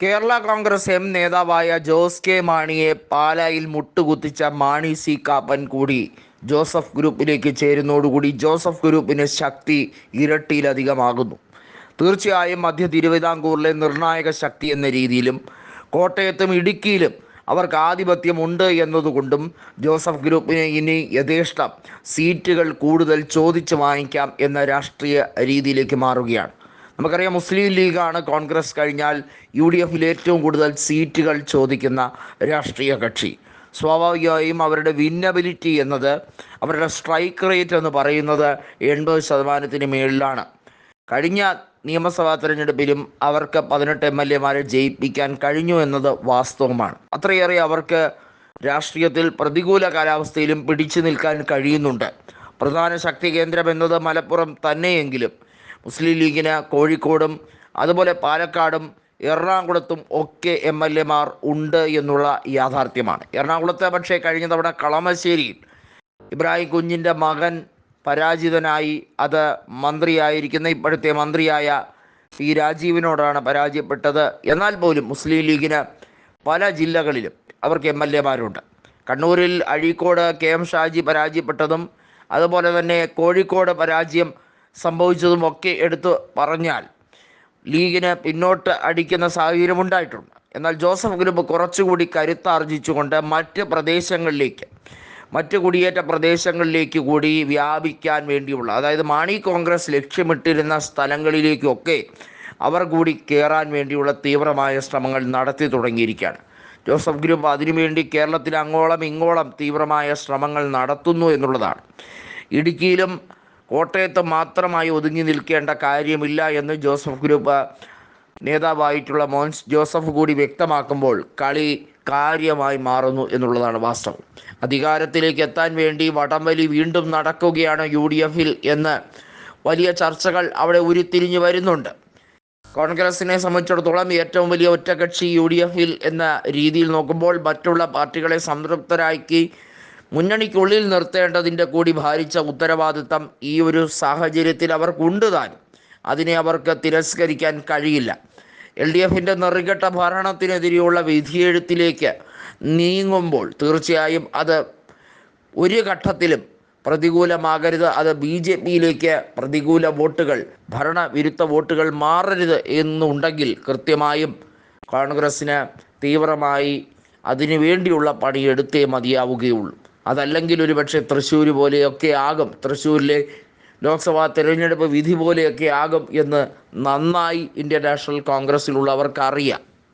Kerala Congress M നേതാവായ Jose K മാണിയെ പാലായിൽ മുട്ടുകുത്തിച്ച മാണി സി കാപ്പൻ കൂടി ജോസഫ് ഗ്രൂപ്പിലേക്ക് ചേരുന്നതോടുകൂടി ജോസഫ് ഗ്രൂപ്പിന് ശക്തി ഇരട്ടിയിലധികമാകുന്നു. തീർച്ചയായും മധ്യ തിരുവിതാംകൂറിലെ നിർണായക ശക്തി എന്ന രീതിയിലും കോട്ടയത്തും ഇടുക്കിയിലും അവർക്ക് ആധിപത്യമുണ്ട് എന്നതുകൊണ്ടും ജോസഫ് ഗ്രൂപ്പിന് ഇനി യഥേഷ്ടം സീറ്റുകൾ കൂടുതൽ ചോദിച്ചു വാങ്ങിക്കാം എന്ന രാഷ്ട്രീയ രീതിയിലേക്ക് മാറുകയാണ്. നമുക്കറിയാം, മുസ്ലിം ലീഗാണ് കോൺഗ്രസ് കഴിഞ്ഞാൽ UDFിൽ ഏറ്റവും കൂടുതൽ സീറ്റുകൾ ചോദിക്കുന്ന രാഷ്ട്രീയ കക്ഷി. സ്വാഭാവികമായും അവരുടെ വിന്നബിലിറ്റി എന്നത്, അവരുടെ സ്ട്രൈക്ക് റേറ്റ് എന്ന് പറയുന്നത് 80% മേളിലാണ്. കഴിഞ്ഞ നിയമസഭാ തെരഞ്ഞെടുപ്പിലും അവർക്ക് 18 MLA-മാരെ ജയിപ്പിക്കാൻ കഴിഞ്ഞു എന്നത് വാസ്തവമാണ്. അത്രയേറെ അവർക്ക് രാഷ്ട്രീയത്തിൽ പ്രതികൂല കാലാവസ്ഥയിലും പിടിച്ചു നിൽക്കാൻ കഴിയുന്നുണ്ട്. പ്രധാന ശക്തി കേന്ദ്രം എന്നത് മലപ്പുറം തന്നെയെങ്കിലും മുസ്ലിം ലീഗിന് കോഴിക്കോടും അതുപോലെ പാലക്കാടും എറണാകുളത്തും ഒക്കെ MLA-മാർ ഉണ്ട് എന്നുള്ള യാഥാർത്ഥ്യമാണ്. എറണാകുളത്തെ പക്ഷേ കഴിഞ്ഞ തവണ കളമശ്ശേരിയിൽ ഇബ്രാഹിം കുഞ്ഞിൻ്റെ മകൻ പരാജിതനായി. അത് മന്ത്രിയായിരിക്കുന്ന ഇപ്പോഴത്തെ മന്ത്രിയായ പി രാജീവിനോടാണ് പരാജയപ്പെട്ടത്. എന്നാൽ പോലും മുസ്ലിം ലീഗിന് പല ജില്ലകളിലും അവർക്ക് MLA-മാരുണ്ട്. കണ്ണൂരിൽ അഴീക്കോട് KM ഷാജി പരാജയപ്പെട്ടതും അതുപോലെ തന്നെ കോഴിക്കോട് പരാജയം സംഭവിച്ചതുമൊക്കെ എടുത്തു പറഞ്ഞാൽ ലീഗിന് പിന്നോട്ട് അടിക്കുന്ന സാഹചര്യം ഉണ്ടായിട്ടുണ്ട്. എന്നാൽ ജോസഫ് ഗ്രൂപ്പ് കുറച്ചുകൂടി കരുത്താർജിച്ചുകൊണ്ട് മറ്റ് കുടിയേറ്റ പ്രദേശങ്ങളിലേക്ക് കൂടി വ്യാപിക്കാൻ വേണ്ടിയുള്ള, അതായത് മാണി കോൺഗ്രസ് ലക്ഷ്യമിട്ടിരുന്ന സ്ഥലങ്ങളിലേക്കൊക്കെ അവർ കൂടി കയറാൻ വേണ്ടിയുള്ള തീവ്രമായ ശ്രമങ്ങൾ നടത്തി തുടങ്ങിയിരിക്കുകയാണ്. ജോസഫ് ഗ്രൂപ്പ് അതിനുവേണ്ടി കേരളത്തിൽ അങ്ങോളം ഇങ്ങോളം തീവ്രമായ ശ്രമങ്ങൾ നടത്തുന്നു എന്നുള്ളതാണ്. ഇടുക്കിയിലും കോട്ടയത്ത് മാത്രമായി ഒതുങ്ങി നിൽക്കേണ്ട കാര്യമില്ല എന്ന് ജോസഫ് ഗ്രൂപ്പ് നേതാവായിട്ടുള്ള മോൻസ് ജോസഫ് കൂടി വ്യക്തമാക്കുമ്പോൾ കളി കാര്യമായി മാറുന്നു എന്നുള്ളതാണ് വാസ്തവം. അധികാരത്തിലേക്ക് എത്താൻ വേണ്ടി വടംവലി വീണ്ടും നടക്കുകയാണ് UDFിൽ എന്ന് വലിയ ചർച്ചകൾ അവിടെ ഉരുത്തിരിഞ്ഞു വരുന്നുണ്ട്. കോൺഗ്രസിനെ സംബന്ധിച്ചിടത്തോളം ഏറ്റവും വലിയ ഒറ്റകക്ഷി UDFിൽ എന്ന രീതിയിൽ നോക്കുമ്പോൾ മറ്റുള്ള പാർട്ടികളെ സംതൃപ്തരാക്കി മുന്നണിക്കുള്ളിൽ നിർത്തേണ്ടതിൻ്റെ കൂടി ഭാരിച്ച ഉത്തരവാദിത്തം ഈ ഒരു സാഹചര്യത്തിൽ അവർക്കുണ്ട് താനും. അതിനെ അവർക്ക് തിരസ്കരിക്കാൻ കഴിയില്ല. LDFിൻ്റെ നെറികെട്ട ഭരണത്തിനെതിരെയുള്ള വിധിയെഴുത്തിലേക്ക് നീങ്ങുമ്പോൾ തീർച്ചയായും അത് ഒരു ഘട്ടത്തിലും പ്രതികൂലമാകരുത്. അത് BJPയിലേക്ക് പ്രതികൂല വോട്ടുകൾ, ഭരണവിരുദ്ധ വോട്ടുകൾ മാറരുത് എന്നുണ്ടെങ്കിൽ കൃത്യമായും കോൺഗ്രസ്സിന് തീവ്രമായി അതിനു വേണ്ടിയുള്ള പണിയെടുത്തേ മതിയാവുകയുള്ളൂ. അതല്ലെങ്കിൽ ഒരുപക്ഷെ തൃശ്ശൂർ പോലെയൊക്കെ ആകും, തൃശ്ശൂരിലെ ലോക്സഭാ തിരഞ്ഞെടുപ്പ് വിധി പോലെയൊക്കെ ആകും എന്ന് നന്നായി ഇന്ത്യൻ നാഷണൽ കോൺഗ്രസ്സിലുള്ളവർക്ക് അറിയാം.